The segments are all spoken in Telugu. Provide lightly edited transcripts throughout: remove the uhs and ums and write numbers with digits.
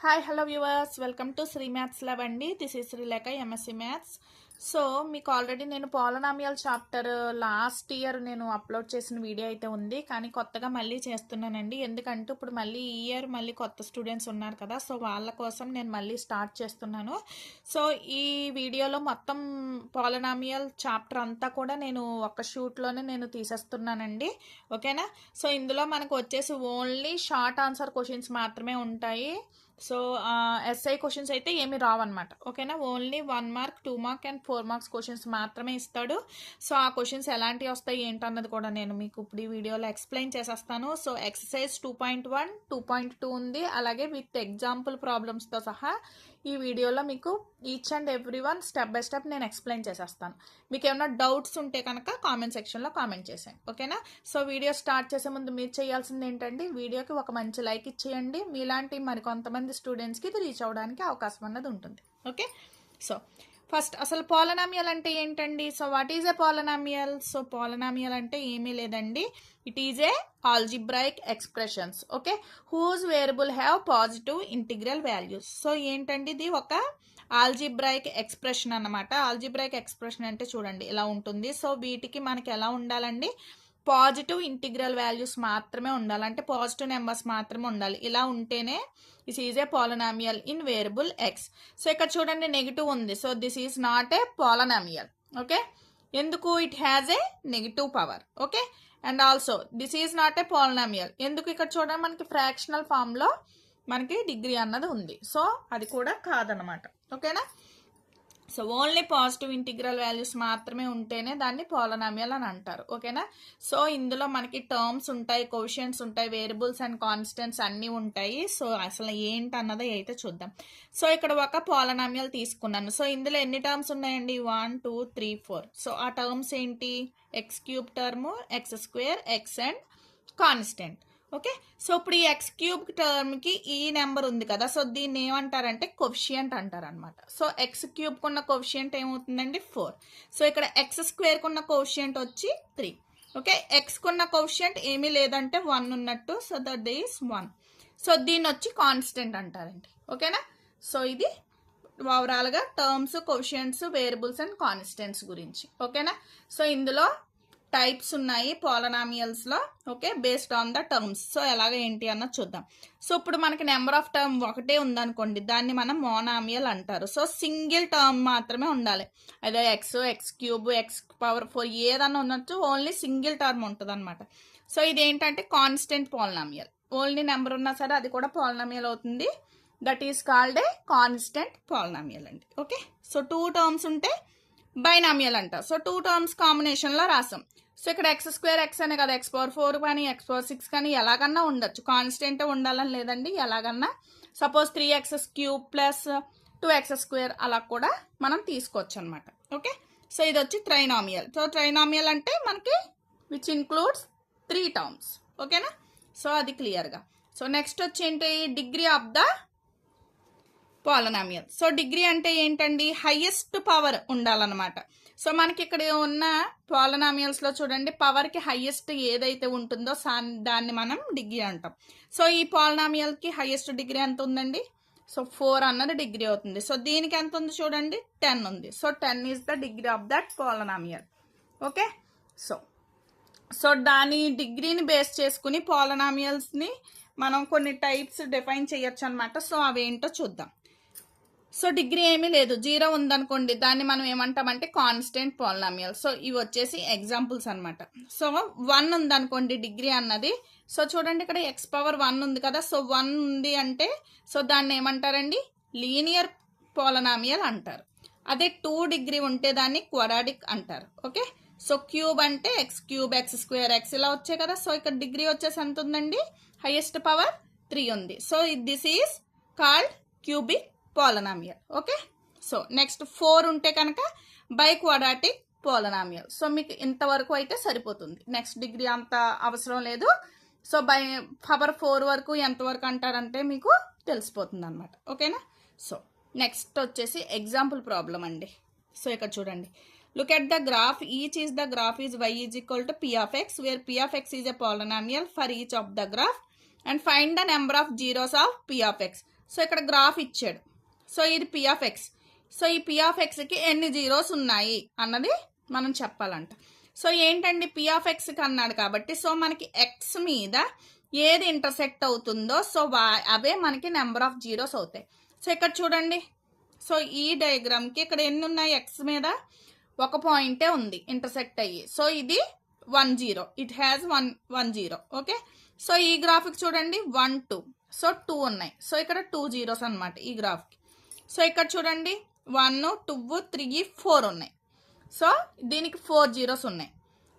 Hi hello viewers, welcome to Sri maths lab అండి. This is Srilekha, MSc maths. So మీకు ఆల్రెడీ నేను పాలినామియల్ చాప్టర్ లాస్ట్ ఇయర్ నేను అప్లోడ్ చేసిన వీడియో అయితే ఉంది, కానీ కొత్తగా మళ్ళీ చేస్తున్నానండి. ఎందుకంటే ఇప్పుడు మళ్ళీ ఈ ఇయర్ మళ్ళీ కొత్త స్టూడెంట్స్ ఉన్నారు కదా, సో వాళ్ళ కోసం నేను మళ్ళీ స్టార్ట్ చేస్తున్నాను. సో ఈ వీడియోలో మొత్తం పాలినామియల్ చాప్టర్ అంతా కూడా నేను ఒక షూట్లోనే నేను తీసేస్తున్నానండి, ఓకేనా. సో ఇందులో మనకు వచ్చేసి ఓన్లీ షార్ట్ ఆన్సర్ క్వశ్చన్స్ మాత్రమే ఉంటాయి. సో ఎస్ఐ క్వశ్చన్స్ అయితే ఏమి రావన్నమాట, ఓకేనా. Only 1 mark 2 mark and 4 marks questions మాత్రమే ఇస్తాడు. సో ఆ క్వశ్చన్స్ ఎలాంటివి వస్తాయి ఏంటన్నది కూడా నేను మీకు ఇప్పుడు ఈ వీడియోలో ఎక్స్ప్లెయిన్ చేసేస్తాను. సో ఎక్సర్సైజ్ 2.1 2.2 ఉంది, అలాగే విత్ ఎగ్జాంపుల్ ప్రాబ్లమ్స్తో సహా ఈ వీడియోలో మీకు each and every one step by step నేను ఎక్స్ప్లెయిన్ చేసేస్తాను. మీకు ఏమైనా డౌట్స్ ఉంటే కనుక కామెంట్ సెక్షన్లో కామెంట్ చేసేయండి, ఓకేనా. సో వీడియో స్టార్ట్ చేసే ముందు మీరు చేయాల్సింది ఏంటంటే వీడియోకి ఒక మంచి లైక్ ఇచ్చేయండి. మీలాంటి మరికొంతమంది స్టూడెంట్స్కి ఇది రీచ్ అవ్వడానికి అవకాశం అన్నది ఉంటుంది, ఓకే. సో ఫస్ట్ అసలు పాలినామియల్ అంటే ఏంటండి? So what is a polynomial? So polynomial అంటే ఏమీ లేదండి, it is a algebraic expressions, okay, whose variable have positive integral values. So ఏంటండి, ఇది ఒక ఆల్జిబ్రాయిక్ ఎక్స్ప్రెషన్ అన్నమాట. ఆల్జిబ్రాయిక్ ఎక్స్ప్రెషన్ అంటే చూడండి ఇలా ఉంటుంది. సో వీటికి మనకి ఎలా ఉండాలండి, పాజిటివ్ ఇంటిగ్రల్ వాల్యూస్ మాత్రమే ఉండాలి, అంటే పాజిటివ్ నెంబర్స్ మాత్రమే ఉండాలి. ఇలా ఉంటేనే this is a polynomial in variable x. So ఇక్కడ చూడండి నెగిటివ్ ఉంది, so this is not a polynomial, okay. ఎందుకు? It has a negative power, okay. And also this is not a polynomial. ఎందుకు? ఇక్కడ చూడండి మనకి ఫ్రాక్షనల్ ఫామ్లో మనకి డిగ్రీ అన్నది ఉంది, సో అది కూడా కాదనమాట, ఓకేనా. So only positive integral values మాత్రమే ఉంటేనే దాన్ని పాలినామియల్ అని అంటారు, ఓకేనా. సో ఇందులో మనకి టర్మ్స్ ఉంటాయి, కోషియంట్స్ ఉంటాయి, వేరియబుల్స్ అండ్ కాన్స్టెంట్స్ అన్నీ ఉంటాయి. సో అసలు ఏంటి అన్నది అయితే చూద్దాం. సో ఇక్కడ ఒక పాలినామియల్ తీసుకున్నాను. సో ఇందులో ఎన్ని టర్మ్స్ ఉన్నాయండి? 1 2 3 4. సో ఆ టర్మ్స్ ఏంటి? X cube term, X square, X and constant, okay. So ఇప్పుడు ఈ ఎక్స్ క్యూబ్ టర్మ్కి ఈ నెంబర్ ఉంది కదా, సో దీన్ని ఏమంటారంటే కోఫిషియంట్ అంటారు అనమాట. సో ఎక్స్ క్యూబ్కి ఉన్న కోఫిషియంట్ ఏమవుతుందండి? 4. సో ఇక్కడ ఎక్స్ స్క్వేర్కి ఉన్న కోఫిషియంట్ వచ్చి 3, ఓకే. ఎక్స్కి ఉన్న కోఫిషియంట్ ఏమీ లేదంటే 1 ఉన్నట్టు, సో దట్ ఈస్ 1. సో దీన్ని వచ్చి కాన్స్టెంట్ అంటారండి, ఓకేనా. సో ఇది ఓవరాల్గా terms, coefficients, variables and constants గురించి, ఓకేనా. సో ఇందులో టైప్స్ ఉన్నాయి పాలినామియల్స్లో, okay, based on the terms. So ఎలాగ ఏంటి అన్నది చూద్దాం. సో ఇప్పుడు మనకి నెంబర్ ఆఫ్ టర్మ్ ఒకటే ఉందనుకోండి, దాన్ని మనం మోనామియల్ అంటారు. సో సింగిల్ టర్మ్ మాత్రమే ఉండాలి, అదే X, X cube, X power 4 ఏదన్నా ఉన్నట్టు ఓన్లీ సింగిల్ టర్మ్ ఉంటుంది అనమాట. సో ఇదేంటంటే కాన్స్టెంట్ పాలినామియల్. ఓన్లీ నెంబర్ ఉన్నా సరే అది కూడా పాలినామియల్ అవుతుంది. That is called a constant polynomial అండి, ఓకే. సో 2 టర్మ్స్ ఉంటే బైనామియల్ అంటారు. సో 2 టర్మ్స్ కాంబినేషన్లో రాసాం. సో ఇక్కడ ఎక్స్ స్క్వేర్ ఎక్స్ అనే కదా, ఎక్స్ పవర్ 4 కానీ ఎక్స్ పవర్ 6 కానీ ఎలాగన్నా ఉండొచ్చు, కాన్స్టెంట్ ఉండాలని లేదండి, ఎలాగన్నా. Suppose 3x cube plus 2x square అలా కూడా మనం తీసుకోవచ్చు అనమాట, ఓకే. సో ఇది వచ్చి ట్రైనామియల్. సో ట్రైనామియల్ అంటే మనకి విచ్ ఇన్క్లూడ్స్ 3 టర్మ్స్, ఓకేనా. సో అది క్లియర్గా. సో నెక్స్ట్ వచ్చి ఏంటి? Degree of the polynomial. So degree అంటే ఏంటండి? హైయెస్ట్ పవర్ ఉండాలన్నమాట. సో మనకి ఇక్కడ ఉన్న పాలినామియల్స్లో చూడండి, పవర్కి హైయెస్ట్ ఏదైతే ఉంటుందో దాన్ని మనం డిగ్రీ అంటాం. సో ఈ పాలినామియల్కి హైయెస్ట్ డిగ్రీ ఎంత ఉందండి? సో 4 అన్నది డిగ్రీ అవుతుంది. సో దీనికి ఎంత ఉంది చూడండి? 10 ఉంది. So 10 is the degree of that polynomial, okay. So దాని డిగ్రీని బేస్ చేసుకుని పాలినామియల్స్ని మనం కొన్ని టైప్స్ డిఫైన్ చేయొచ్చు అనమాట. సో అవేంటో చూద్దాం. సో డిగ్రీ ఏమీ లేదు, 0 ఉందనుకోండి, దాన్ని మనం ఏమంటామంటే కాన్స్టెంట్ పాలినామియల్. సో ఇవి వచ్చేసి ఎగ్జాంపుల్స్ అనమాట. సో 1 ఉందనుకోండి డిగ్రీ అన్నది. సో చూడండి ఇక్కడ ఎక్స్ పవర్ 1 ఉంది కదా, సో 1 ఉంది అంటే సో దాన్ని ఏమంటారండి? లీనియర్ పాలినామియల్ అంటారు. అదే 2 డిగ్రీ ఉంటే దాన్ని క్వాడ్రాటిక్ అంటారు, ఓకే. సో క్యూబ్ అంటే X cube, X square, X ఇలా వచ్చాయి కదా. సో ఇక్కడ డిగ్రీ వచ్చేసి ఎంత ఉందండి? హైయెస్ట్ పవర్ 3 ఉంది. So this is called cubic polynomial, okay. So next 4 ఉంటే కనుక బై క్వాడ్రాటిక్ పాలినామియల్. సో మీకు ఇంతవరకు అయితే సరిపోతుంది, నెక్స్ట్ డిగ్రీ అంత అవసరం లేదు. సో బై పవర్ 4 వరకు ఎంతవరకు అంటారంటే మీకు తెలిసిపోతుంది అనమాట, ఓకేనా. సో నెక్స్ట్ వచ్చేసి ఎగ్జాంపుల్ ప్రాబ్లం అండి. సో ఇక్కడ చూడండి, look at the graph. Each is the graph is y is equal to p of x, where p of x is a polynomial for each of the graph, and find the number of zeros of p of x. So ఇక్కడ గ్రాఫ్ ఇచ్చాడు. సో ఇది పి ఆఫ్ ఎక్స్. సో ఈ పి ఆఫ్ ఎక్స్కి ఎన్ని జీరోస్ ఉన్నాయి అన్నది మనం చెప్పాలంట. సో ఏంటండి పి ఆఫ్ ఎక్స్కి అన్నాడు కాబట్టి సో మనకి ఎక్స్ మీద ఏది ఇంటర్సెక్ట్ అవుతుందో సో అవే మనకి నెంబర్ ఆఫ్ జీరోస్ అవుతాయి. సో ఇక్కడ చూడండి. సో ఈ డయాగ్రామ్కి ఇక్కడ ఎన్ని ఉన్నాయి, ఎక్స్ మీద ఒక పాయింటే ఉంది ఇంటర్సెక్ట్ అయ్యి. సో ఇది 1 0, ఇట్ హ్యాస్ 1 0. ఓకే. సో ఈ గ్రాఫ్కి చూడండి 1 2. సో 2 ఉన్నాయి. సో ఇక్కడ 2 జీరోస్ అనమాట ఈ గ్రాఫ్కి. సో ఇక్కడ చూడండి 1 2 3 4 ఉన్నాయి. సో దీనికి 4 జీరోస్ ఉన్నాయి.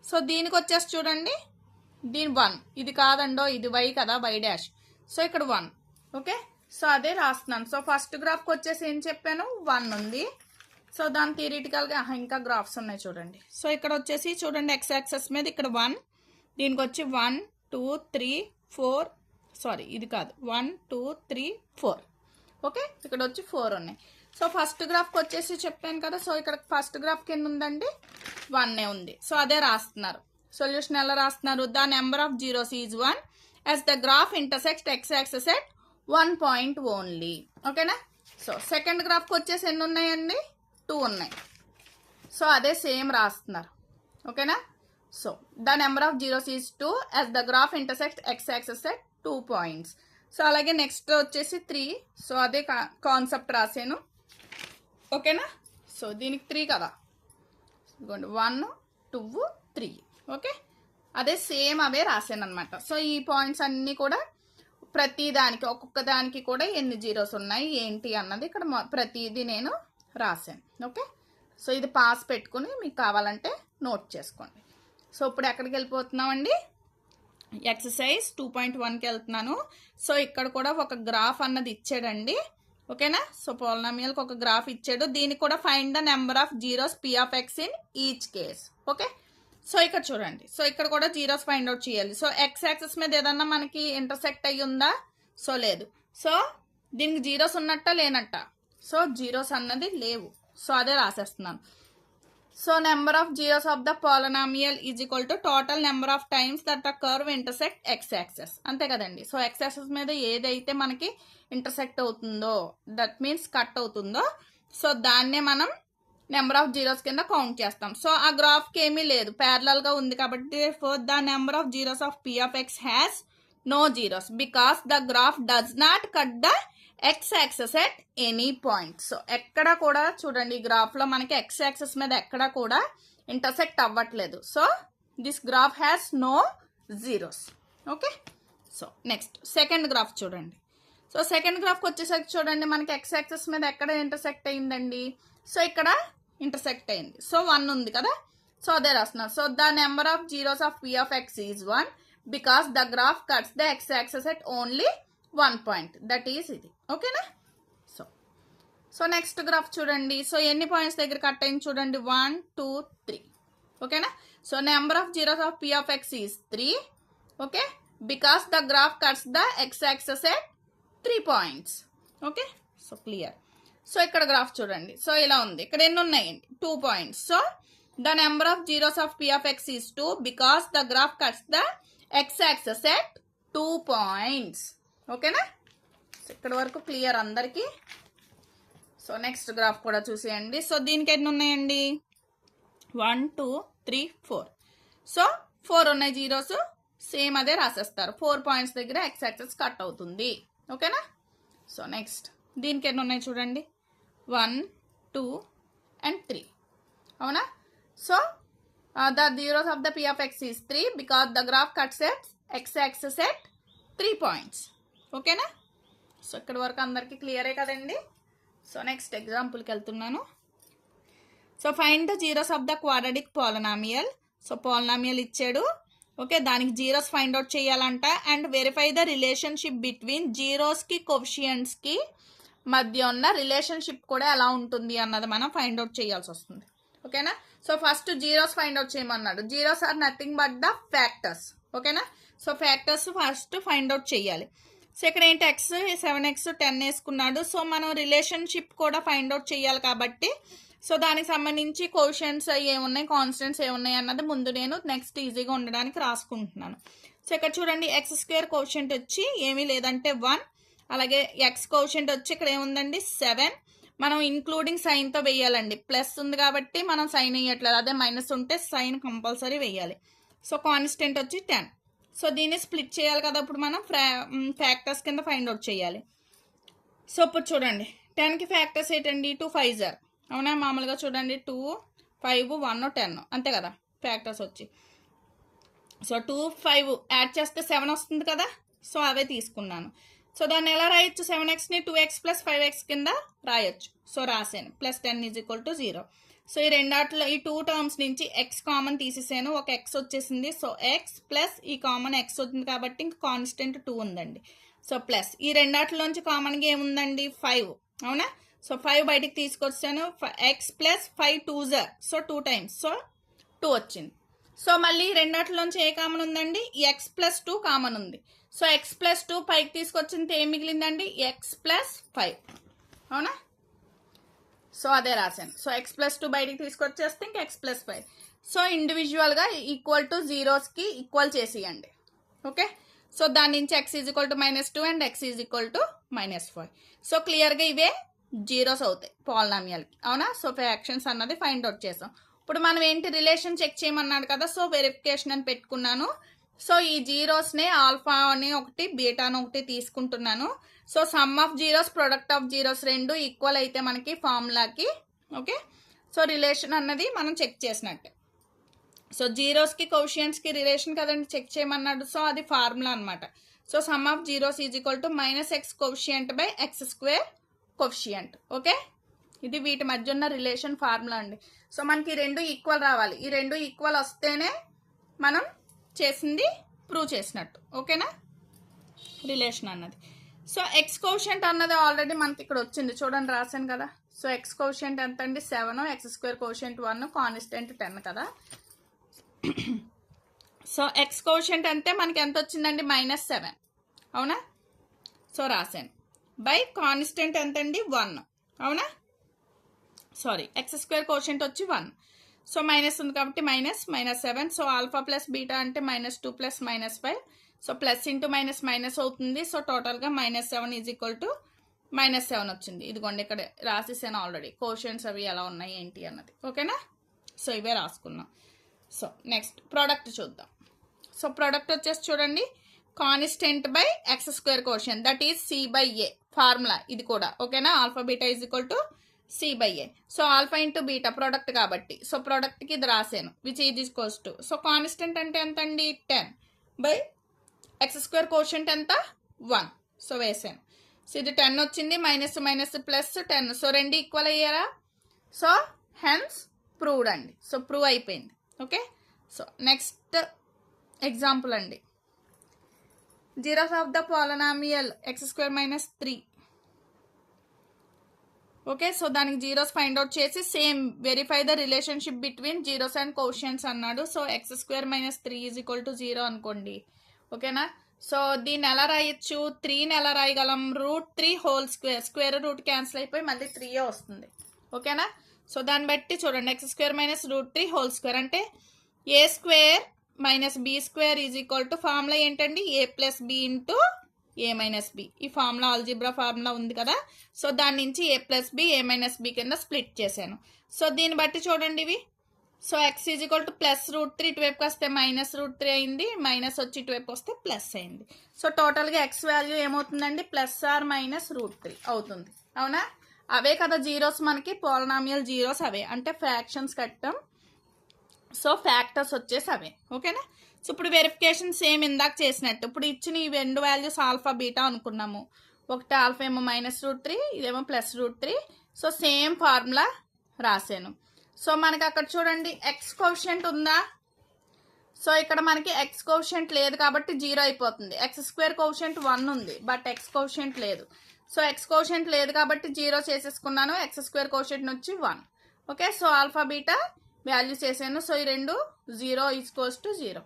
సో దీనికి వచ్చేసి చూడండి దీని 1, ఇది కాదండో, ఇది వై కదా, వై డాష్. సో ఇక్కడ 1. ఓకే. సో అదే రాస్తున్నాను. సో ఫస్ట్ గ్రాఫ్కి వచ్చేసి ఏం చెప్పాను, 1 ఉంది. సో దాని థియరిటికల్గా ఇంకా గ్రాఫ్స్ ఉన్నాయి చూడండి. సో ఇక్కడ వచ్చేసి చూడండి ఎక్స్ యాక్సెస్ మీద ఇక్కడ 1, దీనికి వచ్చి 1 2 3 4, సారీ ఇది కాదు, 1 2 3 4. ఓకే. ఇక్కడ వచ్చి 4 ఉన్నాయి. సో ఫస్ట్ గ్రాఫ్కి వచ్చేసి చెప్పాను కదా. సో ఇక్కడ ఫస్ట్ గ్రాఫ్కి ఎన్ని ఉందండి, 1 ఉంది. సో అదే రాస్తున్నారు. సొల్యూషన్ ఎలా రాస్తున్నారు, the number of zeros is 1 as the graph intersects X axis at 1 point only. ఓకేనా. సో సెకండ్ గ్రాఫ్కి వచ్చేసి ఎన్ని ఉన్నాయండి, 2 ఉన్నాయి. సో అదే సేమ్ రాస్తున్నారు. ఓకేనా. So the number of zeros is 2 as the graph intersects X axis at 2 points. So అలాగే నెక్స్ట్ వచ్చేసి 3. సో అదే కాన్సెప్ట్ రాసాను. ఓకేనా. సో దీనికి 3 కదా, 1 2 3. ఓకే. అదే సేమ్ అవే రాసాను అనమాట. సో ఈ పాయింట్స్ అన్నీ కూడా ప్రతి దానికి ఒక్కొక్క దానికి కూడా ఎన్ని జీరోస్ ఉన్నాయి ఏంటి అన్నది ఇక్కడ ప్రతిదీ నేను రాసాను. ఓకే. సో ఇది పాస్ పెట్టుకుని మీకు కావాలంటే నోట్ చేసుకోండి. సో ఇప్పుడు ఎక్కడికి వెళ్ళిపోతున్నామండి, ఎక్సర్సైజ్ 2.1కి వెళ్తున్నాను. సో ఇక్కడ కూడా ఒక గ్రాఫ్ అన్నది ఇచ్చాడండి. ఓకేనా. సో పోలినామియల్కి ఒక గ్రాఫ్ ఇచ్చాడు. దీనికి కూడా find the number of zeros P of X in each case. Okay. So ఇక్కడ చూడండి. సో ఇక్కడ కూడా జీరోస్ ఫైండ్ అవుట్ చేయాలి. సో ఎక్స్ యాక్సెస్ మీద ఏదన్నా మనకి ఇంటర్సెక్ట్ అయ్యి ఉందా, సో లేదు. సో దీనికి జీరోస్ ఉన్నట్ట లేనట్ట, సో జీరోస్ అన్నది లేవు. సో అదే రాసేస్తున్నాను. So number of zeros of the polynomial is equal to total number of times that the curve intersect x axis. అంతే కదండి. సో ఎక్స్ యాక్సెస్ మీద ఏదైతే మనకి ఇంటర్సెక్ట్ అవుతుందో, దట్ మీన్స్ కట్ అవుతుందో, సో దాన్నే మనం నెంబర్ ఆఫ్ జీరోస్ కింద కౌంట్ చేస్తాం. సో ఆ గ్రాఫ్కి ఏమీ లేదు, ప్యారలల్గా ఉంది కాబట్టి for the number of zeros of p of x has no zeros because the graph does not cut the x axis at any point. So ఎక్కడ కూడా చూడండి ఈ గ్రాఫ్లో మనకి ఎక్స్ యాక్సెస్ మీద ఎక్కడ కూడా ఇంటర్సెక్ట్ అవ్వట్లేదు. So this graph has no zeros. Okay. So next second graph చూడండి. సో సెకండ్ గ్రాఫ్కి వచ్చేసరికి చూడండి మనకి ఎక్స్ యాక్సెస్ మీద ఎక్కడ ఇంటర్సెక్ట్ అయిందండి, సో ఇక్కడ ఇంటర్సెక్ట్ అయింది. సో 1 ఉంది కదా. సో అదే రాస్తున్నారు. So the number of zeros of p of x is 1 because the graph cuts the x axis at only 1 point, that is ఇది. ఓకేనా. సో నెక్స్ట్ గ్రాఫ్ చూడండి. సో ఎన్ని పాయింట్స్ దగ్గర కట్ అయింది చూడండి, 1 2 3. ఓకేనా. So number of zeros of p of x is 3. Okay. Because the graph cuts the x axis at 3 points. Okay. So clear. So ఇక్కడ గ్రాఫ్ చూడండి. సో ఇలా ఉంది. ఇక్కడ ఎన్ని ఉన్నాయండి, 2 points. So the number of zeros of p of x is 2 because the graph cuts the x axis at 2 points. ఓకేనా. సో ఇక్కడ వరకు క్లియర్ అందరికీ. సో నెక్స్ట్ గ్రాఫ్ కూడా చూసేయండి. సో దీనికి ఎన్ని ఉన్నాయండి, 1 2 3 4. సో 4 ఉన్నాయి జీరోస్, సేమ్ అదే రాసేస్తారు. 4 పాయింట్స్ దగ్గర ఎక్స్ యాక్సెస్ కట్ అవుతుంది. ఓకేనా. సో నెక్స్ట్ దీనికి ఎన్ని ఉన్నాయి చూడండి, 1 2 and 3. అవునా. So the zeros of the p of x is 3 because the graph cuts at x axis at 3 points. ఓకేనా. సో ఇక్కడ వరకు అందరికీ క్లియరే కదండి. సో నెక్స్ట్ ఎగ్జాంపుల్కి వెళ్తున్నాను. So find the zeros of the quadratic polynomial. So polynomial ఇచ్చాడు. ఓకే. దానికి జీరోస్ ఫైండ్ అవుట్ చేయాలంట and verify the relationship between జీరోస్కి కోఎఫిషియంట్స్కి మధ్య ఉన్న రిలేషన్షిప్ కూడా ఎలా ఉంటుంది అన్నది మనం ఫైండ్ అవుట్ చేయాల్సి వస్తుంది. ఓకేనా. So first zeros find out చేయమన్నాడు. Zeros are nothing but the factors. ఓకేనా. So factors first find out చేయాలి. సో ఇక్కడ ఏంటి, ఎక్స్ 7x 10 వేసుకున్నాడు. సో మనం రిలేషన్షిప్ కూడా ఫైండ్ అవుట్ చేయాలి కాబట్టి సో దానికి సంబంధించి కోషన్స్ ఏమున్నాయి, కాన్స్టెంట్స్ ఏమున్నాయి అన్నది ముందు నేను నెక్స్ట్ ఈజీగా ఉండడానికి రాసుకుంటున్నాను. సో ఇక్కడ చూడండి x² కోషెంట్ వచ్చి ఏమీ లేదంటే 1, అలాగే ఎక్స్ కోషెంట్ వచ్చి ఇక్కడ ఏముందండి 7. మనం ఇంక్లూడింగ్ సైన్తో వేయాలండి. ప్లస్ ఉంది కాబట్టి మనం సైన్ వేయట్లేదు, అదే మైనస్ ఉంటే సైన్ కంపల్సరీ వేయాలి. సో కాన్స్టెంట్ వచ్చి 10. సో దీన్ని స్ప్లిట్ చేయాలి కదా, ఇప్పుడు మనం ఫ్యాక్టర్స్ కింద ఫైండ్ అవుట్ చేయాలి. సో ఇప్పుడు చూడండి 10కి ఫ్యాక్టర్స్ ఏంటండి 2 5 జార్, అవునా? మామూలుగా చూడండి 2 5 1 10 అంతే కదా ఫ్యాక్టర్స్ వచ్చి. సో 2 5 యాడ్ చేస్తే 7 వస్తుంది కదా, సో అవే తీసుకున్నాను. సో దాన్ని ఎలా రాయొచ్చు, 7xని 2x + 5x కింద రాయొచ్చు. సో రాసాను +10 = 0. సో ఈ రెండాట్లో ఈ 2 టర్మ్స్ నుంచి x కామన్ తీసేసాను, ఒక x వచ్చేసింది. సో x ప్లస్ ఈ కామన్ x వచ్చింది కాబట్టి ఇంక కాన్స్టెంట్ 2 ఉందండి. సో ప్లస్ ఈ రెండాట్లోంచి కామన్గా ఏముందండి 5, అవునా? సో 5 బయటికి తీసుకొచ్చాను. x + 5 2 జార్, సో 2 టైమ్స్, సో 2 వచ్చింది. సో మళ్ళీ రెండాట్లోంచి ఏ కామన్ ఉందండి, x + 2 కామన్ ఉంది. సో x + 2 పైకి తీసుకొచ్చింది ఏం మిగిలిందండి, x + 5, అవునా? సో అదే రాశాను. సో x + 2 బయటికి తీసుకొచ్చేస్తే ఇంక x + 5. సో ఇండివిజువల్గా ఈక్వల్ టు జీరోస్కి ఈక్వల్ చేసేయండి, ఓకే? సో దాని నుంచి x = -2 అండ్ x = -5. సో క్లియర్గా ఇవే జీరోస్ అవుతాయి పాలినామియల్కి, అవునా? సో ఫ్రాక్షన్స్ అన్నది ఫైండ్ అవుట్ చేసాం. ఇప్పుడు మనం ఏంటి రిలేషన్ చెక్ చేయమన్నాడు కదా, సో వెరిఫికేషన్ అని పెట్టుకున్నాను. సో ఈ జీరోస్ని ఆల్ఫా అని ఒకటి బీటా అని ఒకటి తీసుకుంటున్నాను. So sum of zeros product of zeros రెండు ఈక్వల్ అయితే మనకి ఫార్ములాకి, ఓకే? సో రిలేషన్ అన్నది మనం చెక్ చేసినట్టే. సో జీరోస్కి కోషియంట్స్కి రిలేషన్ కదండి చెక్ చేయమన్నాడు, సో అది ఫార్ములా అనమాట. So sum of zeros = -x quotient / x² quotient, okay? ఇది వీటి మధ్య ఉన్న రిలేషన్ ఫార్ములా అండి. సో మనకి ఈ రెండు ఈక్వల్ రావాలి, ఈ రెండు ఈక్వల్ వస్తేనే మనం చేసింది ప్రూవ్ చేసినట్టు, ఓకేనా? రిలేషన్ అన్నది. సో ఎక్స్ కోషియంట్ అన్నది ఆల్రెడీ మనకి ఇక్కడ వచ్చింది చూడండి, రాశాను కదా. సో ఎక్స్ కోషియంట్ ఎంత అండి 7, x² కోషియంట్ 1, కాన్స్టెంట్ 10 కదా. సో ఎక్స్ కోషియంట్ అంటే మనకి ఎంత వచ్చిందండి -7, అవునా? సో రాశాను బై కాన్స్టెంట్ ఎంత అండి 1, అవునా? సారీ x² కోషియంట్ వచ్చి 1. సో మైనస్ ఉంది కాబట్టి -7. సో ఆల్ఫా ప్లస్ బీటా అంటే -2 + -5. So plus into minus minus అవుతుంది. సో టోటల్గా -7 = -7 వచ్చింది. ఇదిగోండి ఇక్కడ రాసేసాను ఆల్రెడీ కోషియంట్స్ అవి ఎలా ఉన్నాయి ఏంటి అన్నది, ఓకేనా? సో ఇవే రాసుకున్నాం. సో నెక్స్ట్ ప్రోడక్ట్ చూద్దాం. సో ప్రోడక్ట్ వచ్చేసి చూడండి constant / x² quotient that is c/a formula ఇది కూడా, ఓకేనా? Alpha beta c/a. So alpha into beta product కాబట్టి, సో ప్రోడక్ట్కి ఇది రాసాను విచ్ ఈజ్ = సో కాన్స్టెంట్ అంటే ఎంత అండి 10 / x² కోషియంట్ ఎంత 1. సో వేసాను. సో ఇది 10 వచ్చింది, మైనస్ మైనస్ ప్లస్ 10. సో రెండు ఈక్వల్ అయ్యారా, సో హెన్స్ ప్రూవ్డ్ అండి. సో ప్రూవ్ అయిపోయింది, ఓకే? సో నెక్స్ట్ ఎగ్జాంపుల్ అండి, zeros of the polynomial x² - 3, okay? So దానికి జీరోస్ ఫైండ్ అవుట్ చేసి same verify the relationship between zeros and quotients అన్నాడు. సో x² - 3 = 0 అనుకోండి, ఓకేనా? సో దీన్ని ఎలా రాయొచ్చు, 3ని ఎలా రాయగలం, √3² స్క్వేర్ రూట్ క్యాన్సిల్ అయిపోయి మళ్ళీ 3 వస్తుంది, ఓకేనా? సో దాన్ని బట్టి చూడండి x² - √3² అంటే a² - b² ఫార్ములా ఏంటండి a + b × a - b. ఈ ఫార్ములా ఆల్జిబ్రా ఫార్ములా ఉంది కదా. సో దాని నుంచి a + b a - b కింద స్ప్లిట్ చేశాను. సో దీన్ని బట్టి చూడండి ఇవి. సో x +√3 ఇటువైపుకి వస్తే -√3 అయింది, మైనస్ వచ్చి ఇటువైపు వస్తే ప్లస్ అయింది. సో టోటల్గా x వాల్యూ ఏమవుతుందండి +or-√3 అవుతుంది, అవునా? అవే కదా జీరోస్ మనకి పాలినామియల్ జీరోస్ అవే, అంటే ఫ్రాక్షన్స్ కట్టాం. సో ఫ్యాక్టర్స్ వచ్చేసి అవే, ఓకేనా? సో ఇప్పుడు వెరిఫికేషన్ సేమ్ ఇందాక చేసినట్టు, ఇప్పుడు ఇచ్చిన ఈ రెండు వాల్యూస్ ఆల్ఫా బీటా అనుకున్నాము. ఒకటి ఆల్ఫా ఏమో -√3, ఇదేమో +√3. సో సేమ్ ఫార్ములా రాశాను. సో మనకి అక్కడ చూడండి ఎక్స్ కోషియంట్ ఉందా, సో ఇక్కడ మనకి ఎక్స్ కోషియంట్ లేదు కాబట్టి 0 అయిపోతుంది. x² కోషియంట్ 1 ఉంది బట్ ఎక్స్ కోషియంట్ లేదు. సో ఎక్స్ కోషియంట్ లేదు కాబట్టి 0 చేసేసుకున్నాను, x² కోషియంట్ వచ్చి 1, okay? So alpha beta values వేసాను. సో ఈ రెండు 0 = 0.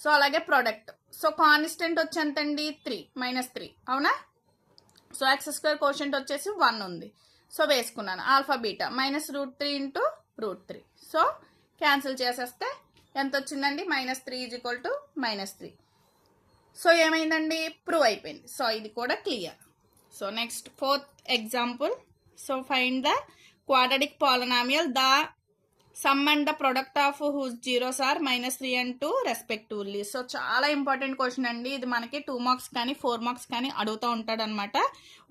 సో అలాగే ప్రోడక్ట్, సో కాన్స్టెంట్ వచ్చి ఎంతండి 3 -3, అవునా? సో x² కోషియంట్ వచ్చేసి 1 ఉంది. సో వేసుకున్నాను ఆల్ఫా బీటా -√3 × √3. సో క్యాన్సిల్ చేసేస్తే ఎంత వచ్చిందండి -3 = -3. సో ఏమైందండి ప్రూవ్ అయిపోయింది. సో ఇది కూడా clear, so next fourth example. So find the quadratic polynomial the sum and the product of whose zeros are -3 and 2 respectively. So చాలా ఇంపార్టెంట్ క్వశ్చన్ అండి ఇది. మనకి 2 మార్క్స్ కానీ 4 మార్క్స్ కానీ అడుగుతూ ఉంటాడు అనమాట.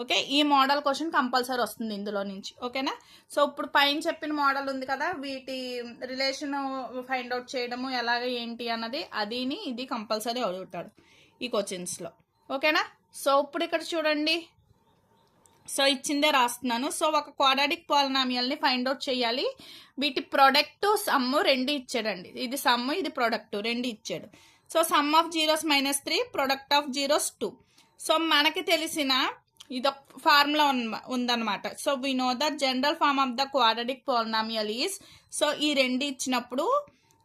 ఓకే, ఈ మోడల్ క్వశ్చన్ కంపల్సరీ వస్తుంది ఇందులో నుంచి. ఓకేనా. సో ఇప్పుడు పైన చెప్పిన మోడల్ ఉంది కదా, వీటి రిలేషన్ ఫైండ్ అవుట్ చేయడము ఎలాగ ఏంటి అన్నది, అదిని ఇది కంపల్సరీ అడుగుతాడు ఈ క్వశ్చన్స్లో. ఓకేనా. సో ఇప్పుడు ఇక్కడ చూడండి, సో ఇచ్చిందే రాస్తున్నాను. సో ఒక క్వాడ్రాటిక్ పాలినామియల్ని ఫైండ్ అవుట్ చేయాలి. వీటి ప్రొడక్ట్ సమ్ రెండు ఇచ్చాడండి. ఇది సమ్, ఇది ప్రొడక్ట్ రెండు ఇచ్చాడు. So sum of zeros -3, product of zeros 2. So మనకి తెలిసిన ఇదొక ఫార్ములా ఉందన్నమాట. So we know the general form of the quadratic polynomial is. So ఈ రెండు ఇచ్చినప్పుడు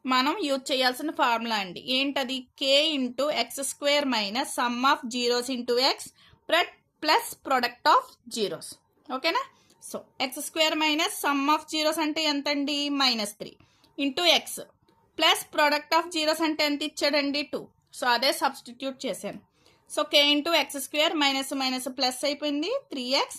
మనం యూజ్ చేయాల్సిన ఫార్ములా అండి. ఏంటది? k into x² - sum of zeros into x plus product of zeros. ఓకేనా. So x² - sum of zeros అంటే ఎంతండి? -3 into x plus product of zeros అంటే ఎంత ఇచ్చాడండి? 2. సో అదే సబ్స్టిట్యూట్ చేశాను. So k into x² - plus అయిపోయింది 3x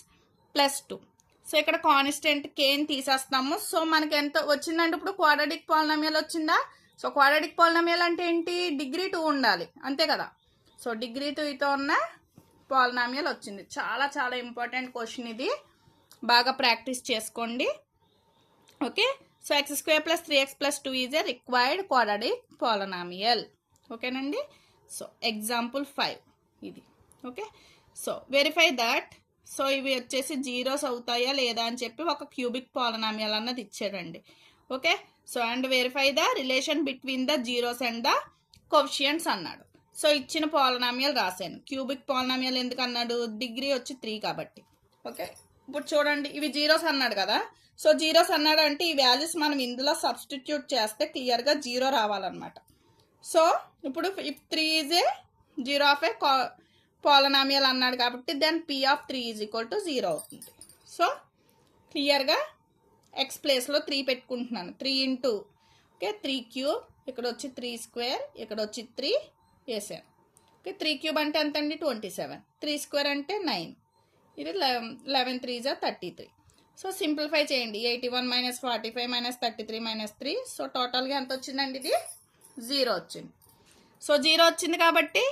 ప్లస్ 2. సో ఇక్కడ కాన్స్టెంట్ kని తీసేస్తాము. సో మనకి ఎంత వచ్చిందంటే ఇప్పుడు క్వాడ్రాటిక్ పాలినామియల్ వచ్చిందా? సో క్వాడ్రాటిక్ పాలినామియల్ అంటే ఏంటి? డిగ్రీ 2 ఉండాలి, అంతే కదా. సో డిగ్రీ 2తో ఉన్న పాలినామియల్ వచ్చింది. చాలా చాలా ఇంపార్టెంట్ క్వశ్చన్ ఇది, బాగా ప్రాక్టీస్ చేసుకోండి. Okay. So x² + 3x + 2 is a required quadratic polynomial. ఓకేనండి. సో ఎగ్జాంపుల్ 5 ఇది. Okay. So verify that. So ఇవి వచ్చేసి జీరోస్ అవుతాయా లేదా అని చెప్పి ఒక క్యూబిక్ పాలినామియల్ అన్నది ఇచ్చాడండి. Okay. So and verify the relation between the zeros and the coefficients అన్నాడు. సో ఇచ్చిన పాలినామియల్ రాశాను. క్యూబిక్ పాలినామియల్ ఎందుకు అన్నాడు? డిగ్రీ వచ్చి 3 కాబట్టి. ఓకే. ఇప్పుడు చూడండి, ఇవి జీరోస్ అన్నాడు కదా. సో జీరోస్ అన్నాడు అంటే ఈ వాల్యూస్ మనం ఇందులో సబ్స్టిట్యూట్ చేస్తే క్లియర్గా 0 రావాలన్నమాట. సో ఇప్పుడు if 3 is a zero of a polynomial అన్నాడు కాబట్టి then p of 3 is equal to 0 అవుతుంది. సో క్లియర్గా ఎక్స్ ప్లేస్లో 3 పెట్టుకుంటున్నాను. 3 ఇంటూ ఓకే 3³ ఇక్కడ వచ్చి 3², ఇక్కడ వచ్చి 3 వేసాను. ఓకే. 3³ అంటే ఎంత అండి? 27. 3² అంటే 9. ఇది 11 3 = 33. సో సింప్లిఫై చేయండి. 81 - 45 - 33 - 3. సో టోటల్గా ఎంత వచ్చిందండి? ఇది 0 వచ్చింది. సో 0 వచ్చింది కాబట్టి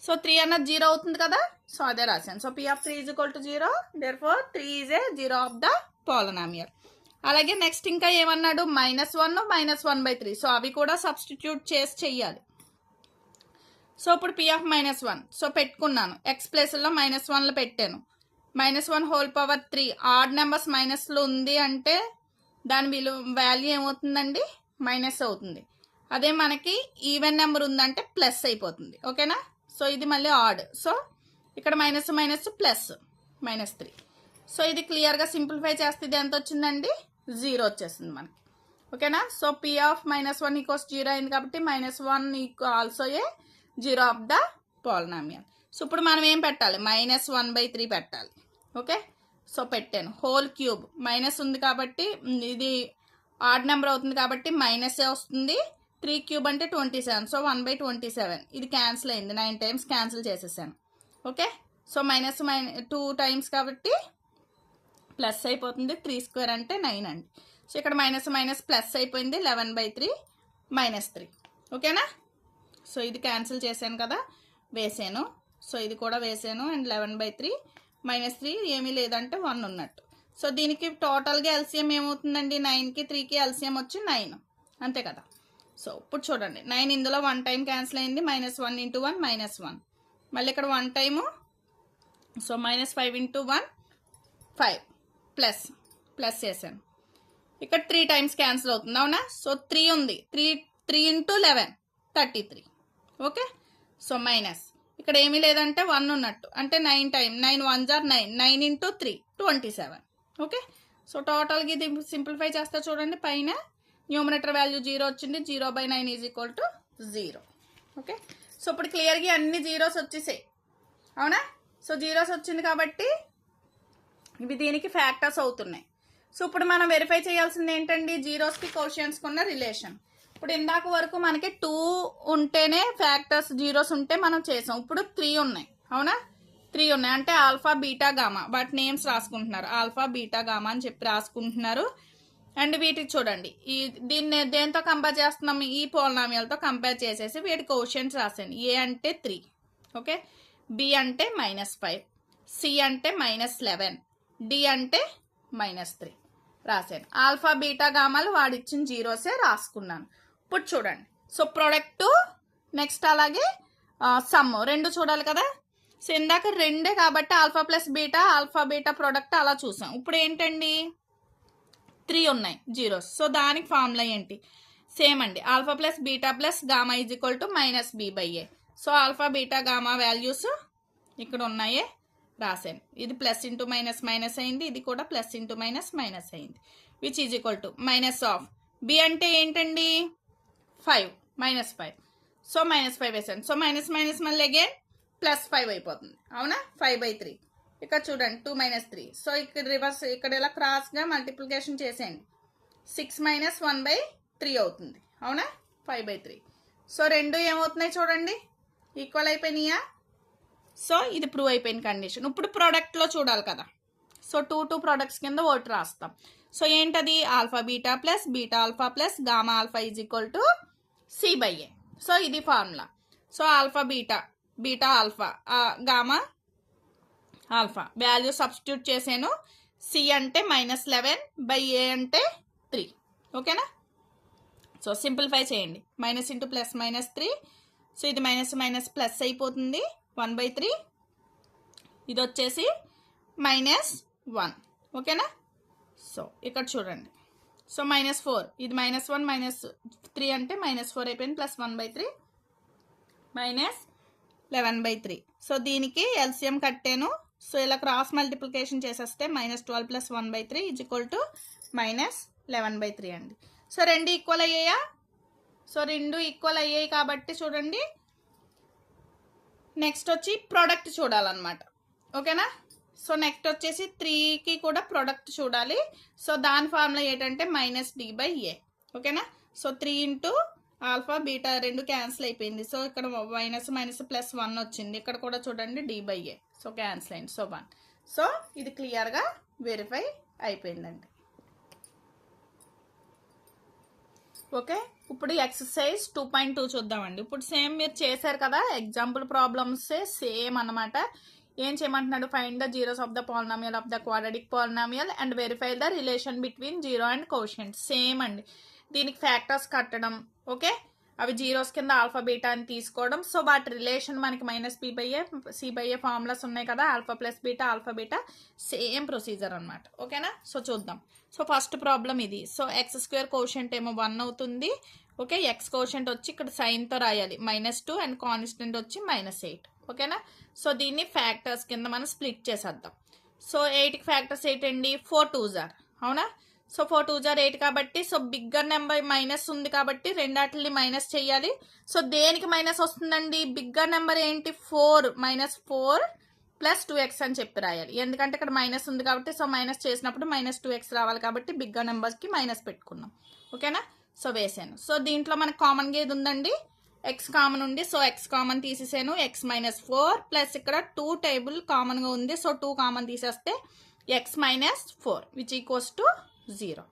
సో 3 అన్నది 0 అవుతుంది కదా. సో అదే రాశాను. So p of 3 is equal to 0. Therefore 3 is A 0 of the polynomial. అలాగే నెక్స్ట్ ఇంకా ఏమన్నాడు? -1 -1/3. సో అవి కూడా సబ్స్టిట్యూట్ చేసి చెయ్యాలి. సో ఇప్పుడు p ఆఫ్ -1 సో పెట్టుకున్నాను. ఎక్స్ ప్లేస్లో -1లో పెట్టాను. -1/3 ఆడ్ నెంబర్స్ మైనస్లో ఉంది అంటే దాని వాల్యూ ఏమవుతుందండి? మైనస్ అవుతుంది. అదే మనకి ఈవెన్ నెంబర్ ఉందంటే ప్లస్ అయిపోతుంది. ఓకేనా. సో ఇది మళ్ళీ ఆడ్. సో ఇక్కడ మైనస్ ప్లస్ -3. సో ఇది క్లియర్గా సింప్లిఫై చేస్తే ఇది ఎంత వచ్చిందండి? 0 వచ్చేస్తుంది మనకి. ఓకేనా. సో p ఆఫ్ -1 = 0 అయింది కాబట్టి -1 also a 0 of the polynomial. So ఇప్పుడు మనం ఏం పెట్టాలి? -1/3 పెట్టాలి. ఓకే. సో పెట్టాను. హోల్ క్యూబ్ మైనస్ ఉంది కాబట్టి ఇది ఆడ్ నెంబర్ అవుతుంది కాబట్టి మైనసే వస్తుంది. 3³ అంటే 27. సో 1/27 ఇది క్యాన్సిల్ అయింది. 9 టైమ్స్ క్యాన్సిల్ చేసేసాను. ఓకే. సో -2 టైమ్స్ కాబట్టి ప్లస్ అయిపోతుంది. 3² అంటే 9 అండి. సో ఇక్కడ మైనస్ ప్లస్ అయిపోయింది. 11/3 -3. ఓకేనా. సో ఇది క్యాన్సిల్ చేశాను కదా, వేసాను. సో ఇది కూడా వేసాను. అండ్ 11/3 -3 ఏమీ లేదంటే 1 ఉన్నట్టు. సో దీనికి టోటల్గా ఎల్సిఎం ఏమవుతుందండి? 9కి 3కి ఎల్సిఎం వచ్చి 9, అంతే కదా. సో ఇప్పుడు చూడండి, 9 ఇందులో 1 టైం క్యాన్సిల్ అయింది. -1 × 1 -1. మళ్ళీ ఇక్కడ 1 టైము. సో -5 × 1 5 ప్లస్ చేశాను. ఇక్కడ 3 టైమ్స్ క్యాన్సిల్ అవుతుంది, అవునా. సో 3 ఉంది. 3 × 11 33. ఓకే. సో మైనస్ ఇక్కడ ఏమీ లేదంటే 1 ఉన్నట్టు అంటే 9 time 9 1s are 9. 9 × 3 27. Okay. So టోటల్గా ఇది సింప్లిఫై చేస్తే చూడండి, పైన న్యూమరేటర్ వాల్యూ 0 వచ్చింది. 0/9 = 0. ఓకే. సో ఇప్పుడు క్లియర్గా అన్ని జీరోస్ వచ్చేసాయి, అవునా. సో జీరోస్ వచ్చింది కాబట్టి ఇవి దీనికి ఫ్యాక్టర్స్ అవుతున్నాయి. సో ఇప్పుడు మనం వెరిఫై చేయాల్సింది ఏంటండి? జీరోస్కి కోషియన్స్కి ఉన్న రిలేషన్. ఇప్పుడు ఇందాక వరకు మనకి 2 ఉంటేనే ఫ్యాక్టర్స్ జీరోస్ ఉంటే మనం చేసాం. ఇప్పుడు 3 ఉన్నాయి, అవునా. 3 ఉన్నాయి. అంటే ఆల్ఫా బీటా గామా, వాటి నేమ్స్ రాసుకుంటున్నారు. ఆల్ఫా బీటా గామా అని చెప్పి రాసుకుంటున్నారు. అండ్ వీటికి చూడండి, దీన్ని దేంతో కంపేర్ చేస్తున్నాం? ఈ పోలినామియల్తో కంపేర్ చేసేసి వీటి కోషన్స్ రాసాను. ఏ అంటే 3, ఓకే, బి అంటే -5, సి అంటే -11, డి అంటే -3 రాశాను. ఆల్ఫా బీటా గామాలు వాడిచ్చిన జీరోసే రాసుకున్నాను. ఇప్పుడు చూడండి, సో ప్రొడక్ట్ నెక్స్ట్ అలాగే సమ్ రెండు చూడాలి కదా. సో ఇందాక రెండే కాబట్టి ఆల్ఫా ప్లస్ బీటా ప్రొడక్ట్ అలా చూసాం. ఇప్పుడు ఏంటండి 3 ఉన్నాయి జీరోస్. సో దానికి ఫార్ములా ఏంటి? సేమ్ అండి, alpha plus beta plus gamma is equal to -b/a. So alpha beta gamma values ఇక్కడ ఉన్నాయే రాశాను. ఇది ప్లస్ ఇంటూ మైనస్ మైనస్ అయింది, ఇది కూడా ప్లస్ ఇంటూ మైనస్ మైనస్ అయింది. Which is equal to minus of b అంటే ఏంటండి 5, -5. సో -5 వేసాను. సో మైనస్ మైనస్ మళ్ళీ అగైన్ +5 అయిపోతుంది, అవునా? 5/3. ఇక్కడ చూడండి 2 - 3. సో ఇక్కడ రివర్స్, ఇక్కడ ఇలా క్రాస్గా మల్టిప్లికేషన్ చేసేయండి. 6 - 1/3 అవుతుంది, అవునా? 5/3. సో రెండు ఏమవుతున్నాయి చూడండి, ఈక్వల్ అయిపోయినాయా? సో ఇది ప్రూవ్ అయిపోయిన కండిషన్. ఇప్పుడు ప్రోడక్ట్లో చూడాలి కదా. సో 2 ప్రొడక్ట్స్ కింద ఒకటి రాస్తాం. సో ఏంటది? Alpha beta plus beta alpha plus gamma alpha is equal to c/a. So ఇది formula. So alpha beta alpha gamma alpha value substitute చేసాను. సి అంటే -11/a అంటే 3, ఓకేనా? సో సింప్లిఫై చేయండి. Minus into plus -3. సో ఇది మైనస్ మైనస్ ప్లస్ అయిపోతుంది, 1/3. ఇది వచ్చేసి -1, ఓకేనా? సో ఇక్కడ చూడండి, సో -4, ఇది -1 -3 అంటే -4 అయిపోయింది, ప్లస్ 1/3 -11/3. సో దీనికి ఎల్సిఎం కట్టాను. సో ఇలా క్రాస్ మల్టిప్లికేషన్ చేసేస్తే -12 + 1/3 ఈజ్ ఈక్వల్ టు -11/3 అండి. సో రెండు ఈక్వల్ అయ్యాయా? సో రెండు ఈక్వల్ అయ్యాయి కాబట్టి చూడండి, నెక్స్ట్ వచ్చి ప్రోడక్ట్ చూడాలన్నమాట, ఓకేనా? సో నెక్స్ట్ వచ్చేసి 3కి కూడా ప్రోడక్ట్ చూడాలి. సో దాని ఫార్ములా ఏంటంటే -d/a, ఓకేనా? సో 3 ఇంటూ ఆల్ఫా బీటా రెండు క్యాన్సిల్ అయిపోయింది. సో ఇక్కడ మైనస్ మైనస్ ప్లస్ 1 వచ్చింది. ఇక్కడ కూడా చూడండి d/a. సో క్యాన్సిల్ అయింది. సో 1. సో ఇది క్లియర్గా వెరిఫై అయిపోయిందండి. ఓకే, ఇప్పుడు ఎక్సర్సైజ్ 2.2 చూద్దామండి. ఇప్పుడు సేమ్ మీరు చేశారు కదా, ఎగ్జాంపుల్ ప్రాబ్లమ్సే సేమ్ అన్నమాట. ఏం చేయమంటున్నాడు? Find the zeros of the polynomial of the quadratic polynomial and verify the relation between zero and quotient. Same అండి, దీనికి ఫ్యాక్టర్స్ కట్టడం, ఓకే, అవి జీరోస్ కింద ఆల్ఫా బీటా అని తీసుకోవడం. సో వాటి రిలేషన్ మనకి -p/a c/a ఫార్ములాస్ ఉన్నాయి కదా, alpha plus beta alpha beta, same procedure అనమాట, ఓకేనా? సో చూద్దాం. సో ఫస్ట్ ప్రాబ్లం ఇది. సో x² కోషెంట్ ఏమో 1 అవుతుంది, ఓకే. ఎక్స్ కోషెంట్ వచ్చి ఇక్కడ సైన్తో రాయాలి -2 అండ్ కాన్స్టెంట్ వచ్చి -8, ఓకేనా? సో దీన్ని ఫ్యాక్టర్స్ కింద మనం స్ప్లిట్ చేసేద్దాం. సో 8కి ఫ్యాక్టర్స్ ఏంటండి? 4 2s are, అవునా? సో 4 2s are 8 కాబట్టి, సో బిగ్గర్ నెంబర్ మైనస్ ఉంది కాబట్టి రెండాటిని మైనస్ చేయాలి. సో దేనికి మైనస్ వస్తుందండి? బిగ్గర్ నెంబర్ ఏంటి? 4 -4 + 2x అని చెప్పి రాయాలి. ఎందుకంటే ఇక్కడ మైనస్ ఉంది కాబట్టి, సో మైనస్ చేసినప్పుడు -2x రావాలి కాబట్టి బిగ్గర్ నెంబర్స్కి మైనస్ పెట్టుకున్నాం, ఓకేనా? సో వేసాను. సో దీంట్లో మనకు కామన్గా ఏది ఉందండి? ఎక్స్ కామన్ ఉంది. సో ఎక్స్ కామన్ తీసేసాను. x -4 ప్లస్ ఇక్కడ 2 టేబుల్ కామన్గా ఉంది. సో 2 కామన్ తీసేస్తే x -4 which equals to 0.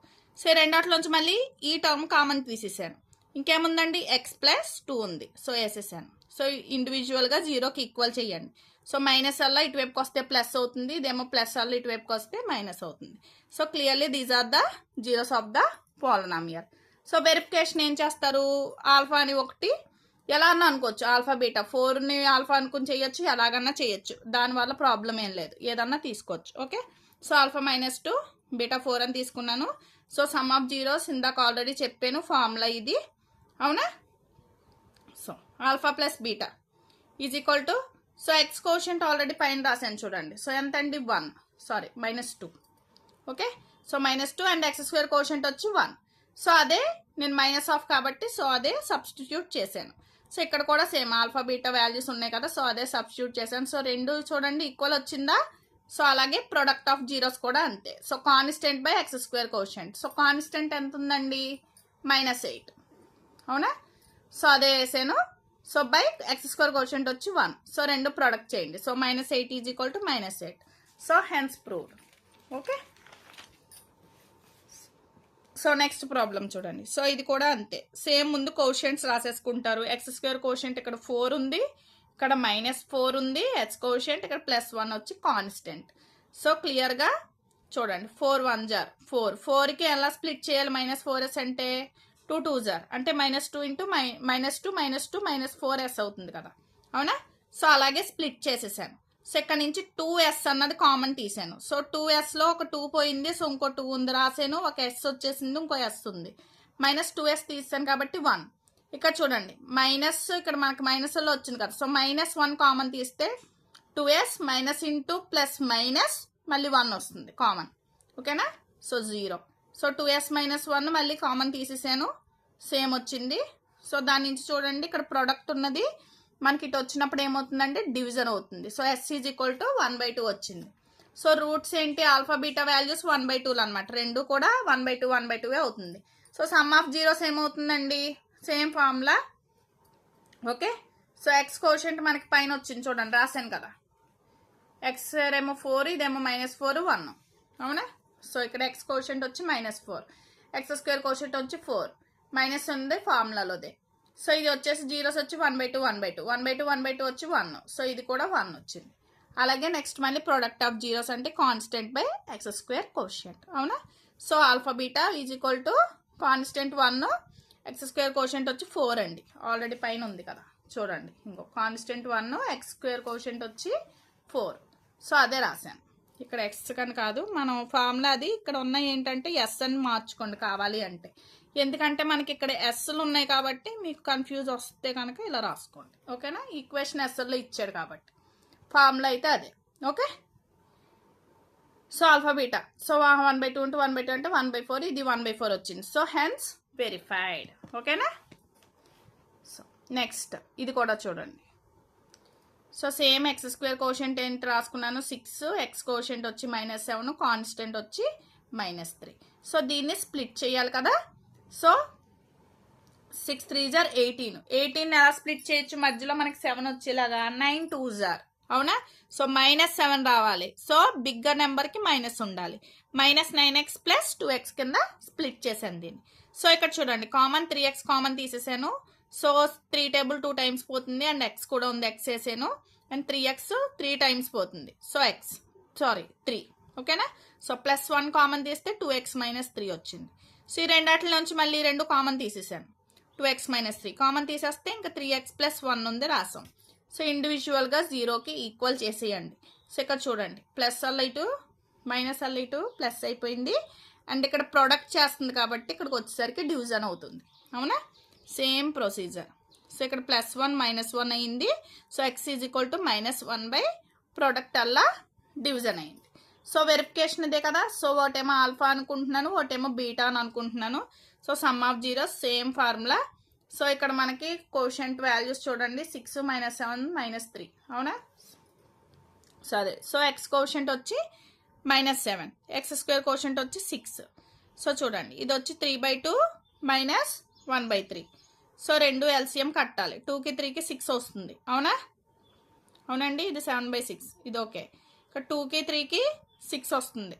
So రెండాట్లోంచి మళ్ళీ ఈ టర్మ్ కామన్ తీసేసాను. ఇంకేముందండి? x + 2 ఉంది. సో వేసేసాను. సో ఇండివిజువల్గా 0కి ఈక్వల్ చేయండి. సో మైనస్ వల్ల ఇటువైపుకి వస్తే ప్లస్ అవుతుంది, ఇదేమో ప్లస్ వల్ల ఇటువైపుకి వస్తే మైనస్ అవుతుంది. So clearly these are the zeros of the polynomial. So verification ఏం చేస్తారు? ఆల్ఫా అని ఒకటి ఎలా అన్నా అనుకోవచ్చు, ఆల్ఫా బీటా 4ని ఆల్ఫా అనుకుని చేయొచ్చు, ఎలాగన్నా చేయొచ్చు, దానివల్ల ప్రాబ్లం ఏం లేదు, ఏదన్నా తీసుకోవచ్చు, ఓకే. సో ఆల్ఫా -2 బీటా 4 అని తీసుకున్నాను. సో సమ్ ఆఫ్ జీరోస్ ఇందాక ఆల్రెడీ చెప్పాను, ఫార్ములా ఇది, అవునా? So alpha plus beta is equal to, so X quotient already పైన రాశాను చూడండి. సో ఎంత అండి? -2, okay. So -2 and x² quotient వచ్చి 1. సో అదే నేను మైనస్ ఆఫ్ కాబట్టి, సో అదే సబ్స్టిట్యూట్ చేశాను. సో ఇక్కడ కూడా సేమ్ ఆల్ఫా బీటా వాల్యూస్ ఉన్నాయి కదా, సో అదే సబ్స్టిట్యూట్ చేశాను. సో రెండు చూడండి ఈక్వల్ వచ్చిందా? సో అలాగే ప్రొడక్ట్ ఆఫ్ జీరోస్ కూడా అంతే. So constant by x² quotient. So constant ఎంత ఉందండి? -8, అవునా? సో అదే వేసాను. So by x square quotient వచ్చి 1. సో రెండు ప్రొడక్ట్ చేయండి. So -8 is equal to -8. So hence proved. Okay. So next problem చూడండి. సో ఇది కూడా అంతే, సేమ్ ముందు కోషెంట్స్ రాసేసుకుంటారు. ఎక్స్ స్క్వేర్ కోషెంట్ ఇక్కడ 4 ఉంది, ఇక్కడ -4 ఉంది. హెచ్ కోషెంట్ ఇక్కడ +1 వచ్చి కాన్స్టెంట్. సో క్లియర్గా చూడండి, 4 1 జార్ 4. 4కి ఎలా స్ప్లిట్ చేయాలి? -4s అంటే 2 2 జార్ అంటే -2 ఇంటూ -2 -4s అవుతుంది కదా, అవునా? సో అలాగే స్ప్లిట్ చేసేసాను. సో ఇక్కడ నుంచి 2s అన్నది కామన్ తీసాను. సో 2sలో ఒక 2 పోయింది, సో ఇంకో 2 ఉంది రాసాను. ఒక s వచ్చేసింది, ఇంకో s ఉంది. -2s తీసాను కాబట్టి 1. ఇక్కడ చూడండి మైనస్, ఇక్కడ మనకు మైనస్లో వచ్చింది కదా. సో -1 కామన్ తీస్తే 2s minus into plus minus మళ్ళీ 1 వస్తుంది కామన్. ఓకేనా? సో 0. సో 2s -1 మళ్ళీ కామన్ తీసేసాను, సేమ్ వచ్చింది. సో దాని నుంచి చూడండి ఇక్కడ ప్రొడక్ట్ ఉన్నది మనకి ఇటు వచ్చినప్పుడు ఏమవుతుందంటే డివిజన్ అవుతుంది. So s is equal to 1/2 వచ్చింది. సో రూట్స్ ఏంటి? ఆల్ఫా బీటా వాల్యూస్ 1/2 అనమాట. రెండు కూడా 1/2 1/2 అవుతుంది. సో సమ్ ఆఫ్ జీరోస్ ఏమవుతుందండి? Same formula. Okay. So X quotient మనకి పైన వచ్చింది చూడండి, రాశాను కదా. ఎక్స్ ఏమో 4, ఇదేమో -4 1, అవునా? సో ఇక్కడ ఎక్స్ కోషెంట్ వచ్చి -4, ఎక్స్ స్క్వేర్ కోషెంట్ వచ్చి 4, మైనస్ ఉంది ఫార్ములాలోదే. సో ఇది వచ్చేసి జీరోస్ వచ్చి 1/2 1/2 1/2 1/2 వచ్చి 1. సో ఇది కూడా 1 వచ్చింది. అలాగే నెక్స్ట్ మళ్ళీ ప్రోడక్ట్ ఆఫ్ జీరోస్ అంటే constant by x square quotient, అవునా? So alpha beta is equal to constant 1, x square quotient వచ్చి 4 అండి. ఆల్రెడీ పైన ఉంది కదా, చూడండి. ఇంకో కాన్స్టెంట్ 1, ఎక్స్ స్క్వేర్ కోషెంట్ వచ్చి 4. సో అదే రాశాను ఇక్కడ, ఎక్స్ కని కాదు మనం ఫార్ములా అది. ఇక్కడ ఉన్నాయి ఏంటంటే ఎస్ అని మార్చుకోండి కావాలి అంటే, ఎందుకంటే మనకి ఇక్కడ ఎస్లు ఉన్నాయి కాబట్టి మీకు కన్ఫ్యూజ్ వస్తే కనుక ఇలా రాసుకోండి. ఓకేనా? ఈక్వేషన్ ఎస్లో ఇచ్చాడు కాబట్టి ఫార్ములా అయితే అదే. Okay. So alpha beta, so 1/2 into 1/2 అంటే 1/4, ఇది 1/4 వచ్చింది. So hence verified. ఓకేనా? సో నెక్స్ట్ ఇది కూడా చూడండి. So same X square quotient ఏంటి రాసుకున్నాను 6, ఎక్స్ కోషెంట్ వచ్చి -7, కాన్స్టెంట్ వచ్చి -3. సో దీన్ని స్ప్లిట్ చేయాలి కదా. సో 6 3 జార్ 18, 18 ఎలా స్ప్లిట్ చేయొచ్చు? మధ్యలో మనకి 7 వచ్చేలాగా 9 2 జార్, అవునా? సో -7 రావాలి. సో బిగ్గర్ నెంబర్కి మైనస్ ఉండాలి. -9x + 2x కింద స్ప్లిట్ చేశాను దీన్ని. సో ఇక్కడ చూడండి కామన్ 3x కామన్ తీసేసాను. సో 3 టేబుల్ 2 టైమ్స్ పోతుంది, అండ్ x కూడా ఉంది, x వేసాను. అండ్ 3x 3 టైమ్స్ పోతుంది. సో 3. ఓకేనా? సో +1 కామన్ తీస్తే 2x - 3 వచ్చింది. సో ఈ రెండాటి నుంచి మళ్ళీ 2 కామన్ తీసేసాను. 2x - 3 కామన్ తీసేస్తే ఇంకా 3x + 1 ఉంది రాసాం. సో ఇండివిజువల్గా 0కి ఈక్వల్ చేసేయండి. సో ఇక్కడ చూడండి ప్లస్ అల్ల ఇటు మైనస్ అల్ల ఇటు ప్లస్ అయిపోయింది. అండ్ ఇక్కడ ప్రొడక్ట్ చేస్తుంది కాబట్టి ఇక్కడికి వచ్చేసరికి డివిజన్ అవుతుంది, అవునా? Same procedure. సో ఇక్కడ +1 -1 అయింది. So x is equal to -1 by product Allah division అయింది. సో వెరిఫికేషన్ ఇదే కదా. సో ఒకటేమో ఆల్ఫా అనుకుంటున్నాను, ఒకటేమో బీటా అని అనుకుంటున్నాను. So sum of zeros same formula. So ఇక్కడ మనకి కోషెంట్ వాల్యూస్ చూడండి 6 -7 -3, అవునా? సరే. సో ఎక్స్ కోషెంట్ వచ్చి -7, ఎక్స్ స్క్వేర్ కోషెంట్ వచ్చి 6. సో చూడండి ఇది వచ్చి 3/2 -1/3. సో రెండు ఎల్సిఎం కట్టాలి. 2కి 3కి 6 వస్తుంది, అవునా? అవునండి, ఇది 7/6, ఇది ఓకే. ఇక్కడ 2కి 3కి 6 వస్తుంది.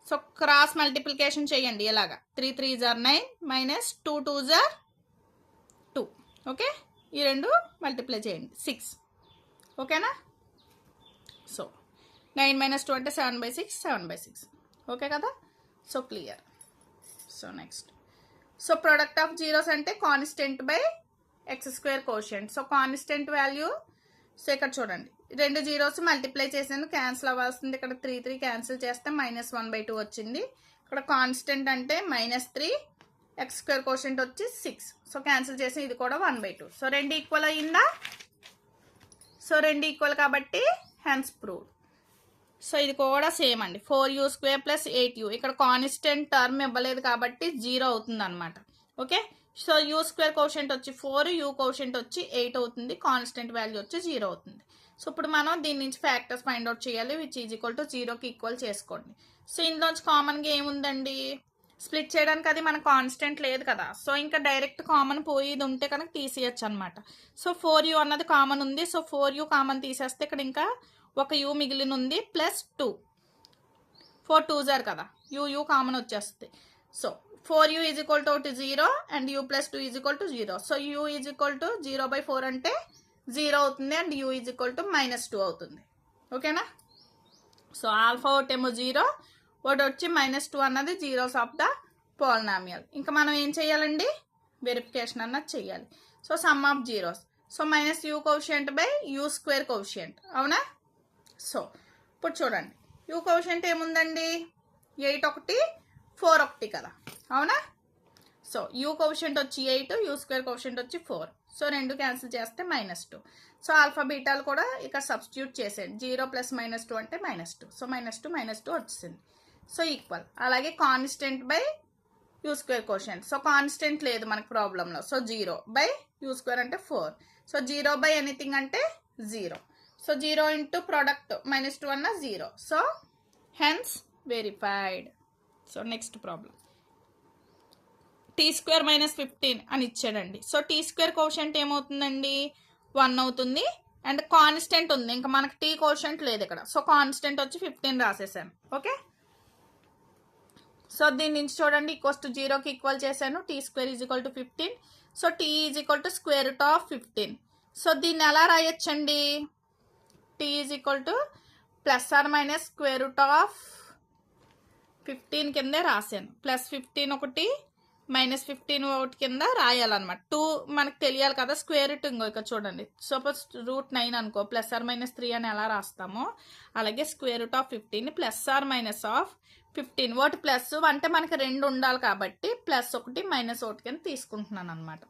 సో క్రాస్ మల్టిప్లికేషన్ చేయండి ఇలాగా. 3 3 జార్ 9 -2 2 జార్ 2. ఓకే, ఈ రెండు మల్టిప్లై చేయండి 6. ఓకేనా? సో 9 - 2 అంటే 7/6, 7/6. ఓకే కదా? So clear. So next, so product of zeros అంటే constant by x square quotient. So constant value, so ఇక్కడ చూడండి 2 జీరోస్ మల్టిప్లై చేసాను, క్యాన్సిల్ అవ్వాల్సింది. ఇక్కడ 3 3 క్యాన్సిల్ చేస్తే -1/2 వచ్చింది. ఇక్కడ కాన్స్టెంట్ అంటే -3, ఎక్స్ స్క్వేర్ కోషెంట్ వచ్చి 6. సో క్యాన్సిల్ చేసి ఇది కూడా 1/2. సో రెండు ఈక్వల్ అయ్యిందా? సో రెండు ఈక్వల్ కాబట్టి హెన్స్ ప్రూవ్డ్. సో ఇది కూడా సేమ్ అండి, 4u² + 8u. ఇక్కడ కాన్స్టెంట్ టర్మ్ ఇవ్వలేదు కాబట్టి 0 అవుతుంది అనమాట. ఓకే. సో u² కోషెంట్ వచ్చి 4, u కోషెంట్ వచ్చి 8 అవుతుంది, కాన్స్టెంట్ వాల్యూ వచ్చి 0 అవుతుంది. సో ఇప్పుడు మనం దీని నుంచి ఫ్యాక్టర్స్ ఫైండ్ అవుట్ చేయాలి, విచ్ ఈజ్ ఈక్వల్ టు 0కి ఈక్వల్ చేసుకోండి. సో ఇందులోంచి కామన్గా ఏముందండి? స్ప్లిట్ చేయడానికి అది మన కాన్స్టెంట్ లేదు కదా, సో ఇంకా డైరెక్ట్ కామన్ పోయేది ఉంటే కనుక తీసేయచ్చు అనమాట. సో 4u అన్నది కామన్ ఉంది, సో 4u కామన్ తీసేస్తే ఇక్కడ ఇంకా ఒక u మిగిలిన ఉంది ప్లస్ 2, 4 2s are కదా, u కామన్ వచ్చేస్తుంది. So 4u is equal to 0 and u plus 2 is equal to 0. So u is equal to 0/4 అంటే 0 అవుతుంది and u is equal to -2 అవుతుంది. ఓకేనా. సో ఆల్ఫా ఒకటేమో 0, ఒకటి వచ్చి -2 అన్నది జీరోస్ ఆఫ్ ద పాలినామియల్. ఇంకా మనం ఏం చేయాలండి, వెరిఫికేషన్ అన్నది చేయాలి. So sum of zeros, so -u quotient by u² quotient, అవునా. సో ఇప్పుడు చూడండి, u కోషియంట్ ఏముందండి, 8 1 4 1 కదా, అవునా. సో u కోషియంట్ వచ్చి 8, u² కోషియంట్ వచ్చి 4. సో రెండు క్యాన్సిల్ చేస్తే -2. సో ఆల్ఫా బీటాలు కూడా ఇక్కడ సబ్స్టిట్యూట్ చేసేయండి. 0 + -2 అంటే -2. సో -2 వచ్చింది. So equal. అలాగే constant by u² quotient. So constant లేదు మనకు ప్రాబ్లంలో. సో 0/u² అంటే 4. సో 0 ఎనీథింగ్ అంటే 0. సో 0 ఇంటూ ప్రొడక్ట్ -2 అన్న 0. So hence verified. So next problem, t² - 15 అని ఇచ్చాడండి. సో t² కోషియంట్ ఏమవుతుందండి, 1 అవుతుంది అండ్ కాన్స్టెంట్ ఉంది, ఇంకా మనకి t కోషియంట్ లేదు ఇక్కడ. సో కాన్స్టెంట్ వచ్చి 15 రాసేసాను. ఓకే. సో దీని నుంచి చూడండి, =0కి ఈక్వల్ చేశాను. t² = 15. So t √15. సో దీన్ని ఎలా రాయొచ్చండి, t ± √15 కిందే రాశాను. +15 ఒకటి -15 ఒకటి కింద రాయాలన్నమాట. 2 మనకు తెలియాలి కదా, స్క్వేర్ రూట్ ఇంకో ఇక్కడ చూడండి. సపోజ్ √9 అనుకో, +or-3 అని ఎలా రాస్తామో అలాగే √15 +or-15. ఒకటి ప్లస్ అంటే మనకి 2 ఉండాలి కాబట్టి +1 -1 కింద తీసుకుంటున్నాను అనమాట,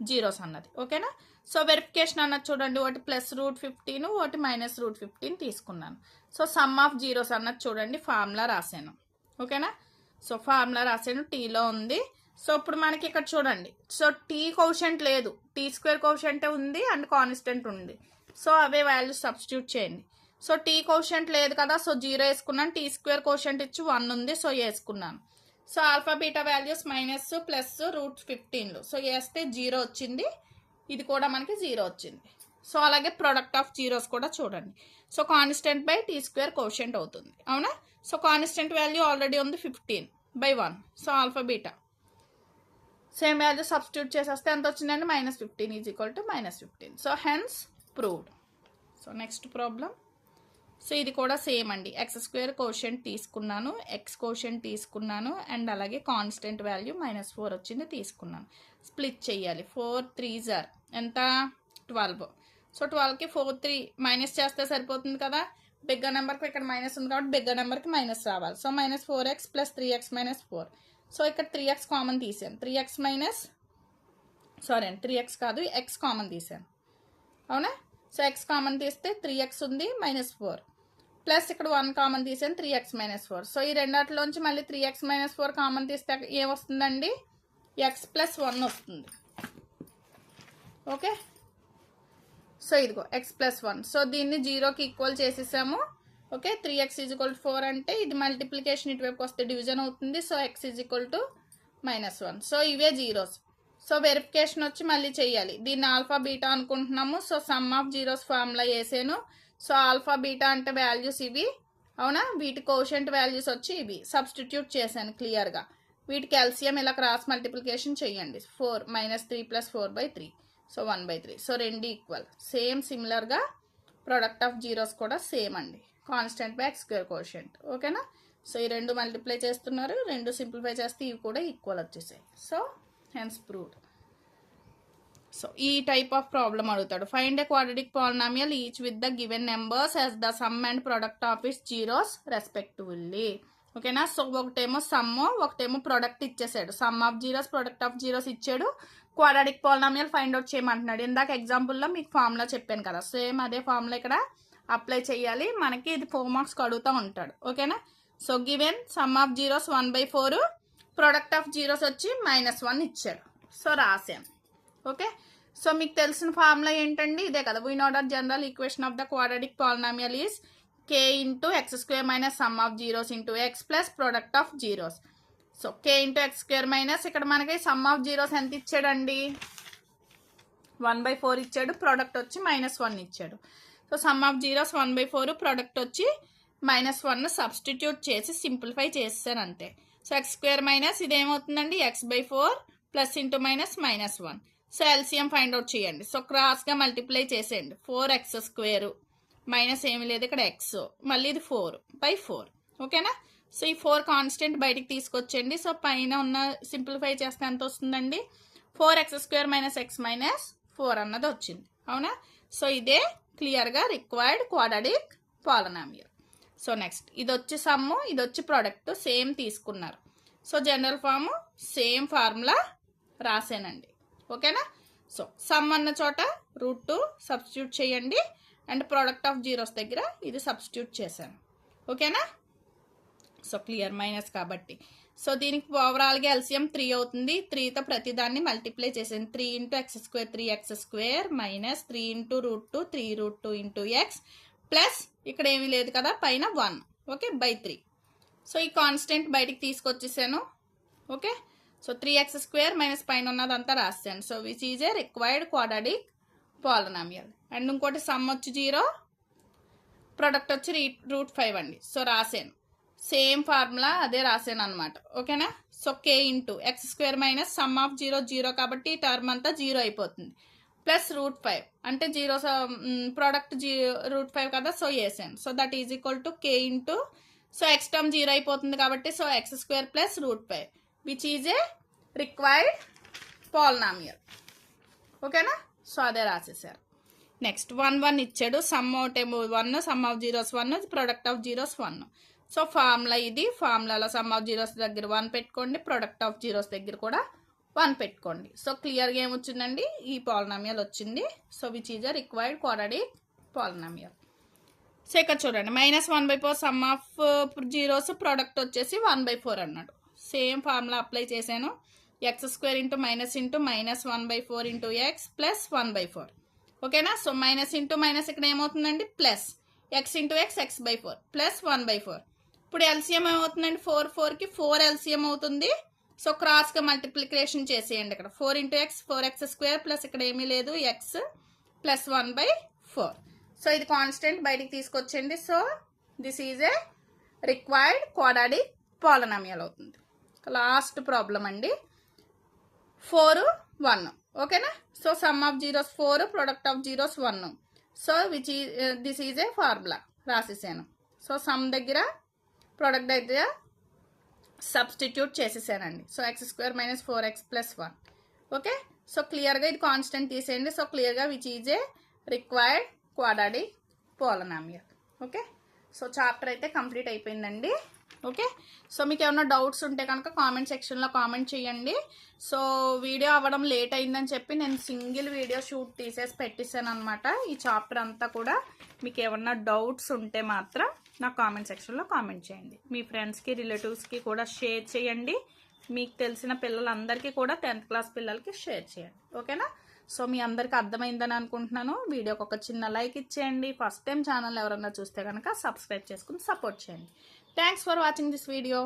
జీరోస్ అన్నది. ఓకేనా. సో వెరిఫికేషన్ అన్నది చూడండి, ఒకటి +√15 ఒకటి -√15 తీసుకున్నాను. సో సమ్ ఆఫ్ జీరోస్ అన్నది చూడండి, ఫార్ములా రాశాను. ఓకేనా. సో ఫార్ములా రాశాను, టీలో ఉంది. సో ఇప్పుడు మనకి ఇక్కడ చూడండి, సో t కోషియంట్ లేదు, t² కోషియంట్ ఉంది అండ్ కాన్స్టెంట్ ఉంది. సో అవే వాల్యూస్ సబ్స్టిట్యూట్ చేయండి. సో t కోషియంట్ లేదు కదా, సో 0 వేసుకున్నాను. t² కోషియంట్ ఇచ్చి 1 ఉంది, సో వేసుకున్నాను. So alpha beta values minus plus √15. So వేస్తే 0 వచ్చింది, ఇది కూడా మనకి 0 వచ్చింది. సో అలాగే ప్రొడక్ట్ ఆఫ్ జీరోస్ కూడా చూడండి. So constant by t² quotient అవుతుంది, అవునా. సో కాన్స్టెంట్ వాల్యూ ఆల్రెడీ ఉంది 15/1. So alpha beta same value substitute చేసేస్తే ఎంత వచ్చిందండి, -15 = -15. So hence proved. So next problem, so ఇది కూడా సేమ్ అండి. x² కోషియంట్ తీసుకున్నాను, x కోషియంట్ తీసుకున్నాను అండ్ అలాగే కాన్స్టెంట్ వాల్యూ -4 వచ్చింది తీసుకున్నాను. స్ప్లిట్ చేయాలి. 4 3s are ఎంత, 12. సో 12కి 4 3 మైనస్ చేస్తే సరిపోతుంది కదా, బిగ్గర్ నెంబర్కి ఇక్కడ మైనస్ ఉంది కాబట్టి బిగ్గర్ నెంబర్కి మైనస్ రావాలి. So -4x + 3x - 4. సో ఇక్కడ 3x కామన్ తీసాను, 3x కాదు, x కామన్ తీసాను, అవునా. సో x కామన్ తీస్తే 3x ఉంది -4 ప్లస్ ఇక్కడ 1 కామన్ తీసాను, 3x - 4. సో ఈ రెండాటిలోంచి మళ్ళీ 3x - 4 కామన్ తీస్తే ఏమొస్తుందండి, x + 1 వస్తుంది. ఓకే. సో ఇదిగో x + 1. సో దీన్ని 0కి ఈక్వల్ చేసేసాము. ఓకే. 3x = 4 అంటే ఇది మల్టిప్లికేషన్ ఇటువైపు వస్తే డివిజన్ అవుతుంది. So x = -1. సో ఇవే జీరోస్. సో వెరిఫికేషన్ వచ్చి మళ్ళీ చేయాలి. దీన్ని ఆల్ఫా బీటా అనుకుంటున్నాము. So sum of zeros formula వేసాను. సో ఆల్ఫా బీటా అంటే వాల్యూస్ ఇవి, అవునా. వీటి కోషియంట్ వాల్యూస్ వచ్చి ఇవి సబ్స్టిట్యూట్ చేశాను క్లియర్గా. వీటికి ఎల్సిఎం ఇలా క్రాస్ మల్టిప్లికేషన్ చేయండి. 4 -3 + 4/3. సో 1/3. సో రెండు ఈక్వల్. సేమ్ సిమిలర్గా ప్రొడక్ట్ ఆఫ్ జీరోస్ కూడా సేమ్ అండి, కాన్స్టెంట్ బై x² కోషియంట్. ఓకేనా. సో ఈ రెండు మల్టిప్లై చేస్తున్నారు, రెండు సింప్లిఫై చేస్తే ఇవి కూడా ఈక్వల్ వచ్చేసాయి. So hence proved. సో ఈ టైప్ ఆఫ్ ప్రాబ్లం అడుగుతాడు. Find a quadratic polynomial each with the given numbers as the sum and product of its zeros respectively. ఓకేనా. సో ఒకటేమో సమ్, ఒకటేమో ప్రొడక్ట్ ఇచ్చేసాడు. Sum of zeros, product of zeros ఇచ్చాడు. క్వాడ్రాటిక్ పాలినామియల్ ఫైండ్ అవుట్ చేయమంటున్నాడు. ఇందాక ఎగ్జాంపుల్లో మీకు ఫార్ములా చెప్పాను కదా, సేమ్ అదే ఫార్ములా ఇక్కడ అప్లై చేయాలి. మనకి ఇది 4 మార్క్స్కి అడుగుతూ ఉంటాడు. ఓకేనా. So given some of zeros 1/4, product of zeros వచ్చి -1 ఇచ్చాడు. సో రాసాం. ఓకే. సో మీకు తెలిసిన ఫార్ములా ఏంటండి, ఇదే కదా. We know that general equation of the quadratic polynomial is k × x² - sum of zeros × x plus product of zeros. So k into X square minus ఇక్కడ మనకి సమ్ ఆఫ్ జీరోస్ ఎంత ఇచ్చాడండి 1/4 ఇచ్చాడు, ప్రోడక్ట్ వచ్చి -1 ఇచ్చాడు. So sum of zeros 1/4, product వచ్చి -1 సబ్స్టిట్యూట్ చేసి సింప్లిఫై చేస్తాను అంతే. సో ఎక్స్ స్క్వేర్ మైనస్ ఇదేమవుతుందండి x/4 plus into minus -1. So LCM find out చేయండి. సో క్రాస్గా మల్టిప్లై చేసేయండి. 4x² మైనస్ ఏమి లేదు ఇక్కడ x, మళ్ళీ ఇది 4/4. ఓకేనా. సో ఈ 4 కాన్స్టెంట్ బయటికి తీసుకొచ్చేయండి. సో పైన ఉన్న సింప్లిఫై చేస్తే ఎంత వస్తుందండి 4x² - x - 4 అన్నది వచ్చింది. అవునా. సో ఇదే క్లియర్గా required quadratic polynomial. So next ఇది వచ్చి సమ్ము, ఇది వచ్చి ప్రోడక్ట్ సేమ్ తీసుకున్నారు. So general form same formula రాసానండి. ఓకేనా. సో సమ్ అన్న చోట √2 సబ్స్టిట్యూట్ చేయండి అండ్ ప్రోడక్ట్ ఆఫ్ జీరోస్ దగ్గర ఇది సబ్స్టిట్యూట్ చేశాను. ఓకేనా. సో క్లియర్ మైనస్ కాబట్టి. సో దీనికి ఓవరాల్గా ఎల్సిఎం 3 అవుతుంది. 3తో ప్రతిదాన్ని మల్టిప్లై చేసాను. 3 × x² 3x² minus 3 × √2 3√2 × x plus ఇక్కడ ఏమీ లేదు కదా పైన 1. ఓకే /3. సో ఈ కాన్స్టెంట్ బయటికి తీసుకొచ్చేసాను. ఓకే. సో 3x² మైనస్ పైన ఉన్నదంతా రాసాను. So which is a required quadratic polynomial. And ఇంకోటి సమ్ వచ్చి 0, ప్రొడక్ట్ వచ్చి √5 అండి. సో రాసాను సేమ్ ఫార్ములా అదే రాసాను అనమాట. ఓకేనా. So k into x² minus sum of 0 కాబట్టి ఈ టర్మ్ అంతా 0 అయిపోతుంది. ప్లస్ √5 అంటే 0 ప్రోడక్ట్ √5 కదా. సో వేసాను. So that is equal to k into so x term 0 అయిపోతుంది కాబట్టి so x² plus √5 which is a required polynomial. ఓకేనా. సో అదే రాసేసారు. నెక్స్ట్ 1 ఇచ్చాడు. Some out 1, some of zeros 1, product of zeros 1. So formula ఇది. ఫార్ములాలో సమ్ ఆఫ్ జీరోస్ దగ్గర 1 పెట్టుకోండి, ప్రొడక్ట్ ఆఫ్ జీరోస్ దగ్గర కూడా 1 పెట్టుకోండి. సో క్లియర్గా ఏమొచ్చిందండి ఈ పాలినామియల్ వచ్చింది. So which is a required quadratic polynomial. So ఇక్కడ చూడండి -1/4 సమ్ ఆఫ్ జీరోస్, ప్రోడక్ట్ వచ్చేసి 1/4 అన్నాడు. సేమ్ ఫార్ములా అప్లై చేశాను. x² into minus into -1/4 into x plus 1/4. ఓకేనా. సో మైనస్ ఇంటూ మైనస్ ఇక్కడ ఏమవుతుందండి plus x into x x/4 plus 1/4. ఇప్పుడు ఎల్సిఎం ఏమవుతుందండి 4కి 4 ఎల్సిఎం అవుతుంది. సో క్రాస్గా మల్టిప్లికేషన్ చేసేయండి. ఇక్కడ 4 × x 4x² ప్లస్ ఇక్కడ ఏమీ లేదు x ప్లస్ 1/4. సో ఇది కాన్స్టెంట్ బయటికి తీసుకొచ్చండి. So this is a required quadratic polynomial అవుతుంది. లాస్ట్ ప్రాబ్లం అండి 4, 1. ఓకేనా. So sum of zeros 4, product of zeros 1. So which ఈ దిస్ ఈజ్ ఏ ఫార్ములా రాసేసాను. సో సమ్ దగ్గర ప్రోడక్ట్ దగ్గర సబ్స్టిట్యూట్ చేసేసానండి. So x² - 4x plus 1. Okay. So క్లియర్గా ఇది కాన్స్టెంట్ తీసేయండి. సో క్లియర్గా which is a required quadratic polynomial. Okay. So chapter అయితే కంప్లీట్ అయిపోయిందండి. ఓకే. సో మీకు ఏమైనా డౌట్స్ ఉంటే కనుక కామెంట్ సెక్షన్లో కామెంట్ చేయండి. సో వీడియో అవ్వడం లేట్ అయిందని చెప్పి నేను సింగిల్ వీడియో షూట్ తీసేసి పెట్టేశాను అనమాట. ఈ చాప్టర్ అంతా కూడా మీకు ఏమన్నా డౌట్స్ ఉంటే మాత్రం నా కామెంట్ సెక్షన్లో కామెంట్ చేయండి. మీ ఫ్రెండ్స్కి రిలేటివ్స్కి కూడా షేర్ చేయండి. మీకు తెలిసిన పిల్లలందరికీ కూడా 10th క్లాస్ పిల్లలకి షేర్ చేయండి. ఓకేనా. సో మీ అందరికీ అర్థమైందని అనుకుంటున్నాను. వీడియోకి ఒక చిన్న లైక్ ఇచ్చేయండి. ఫస్ట్ టైం ఛానల్ ఎవరన్నా చూస్తే కనుక సబ్స్క్రైబ్ చేసుకుని సపోర్ట్ చేయండి. Thanks for watching this video.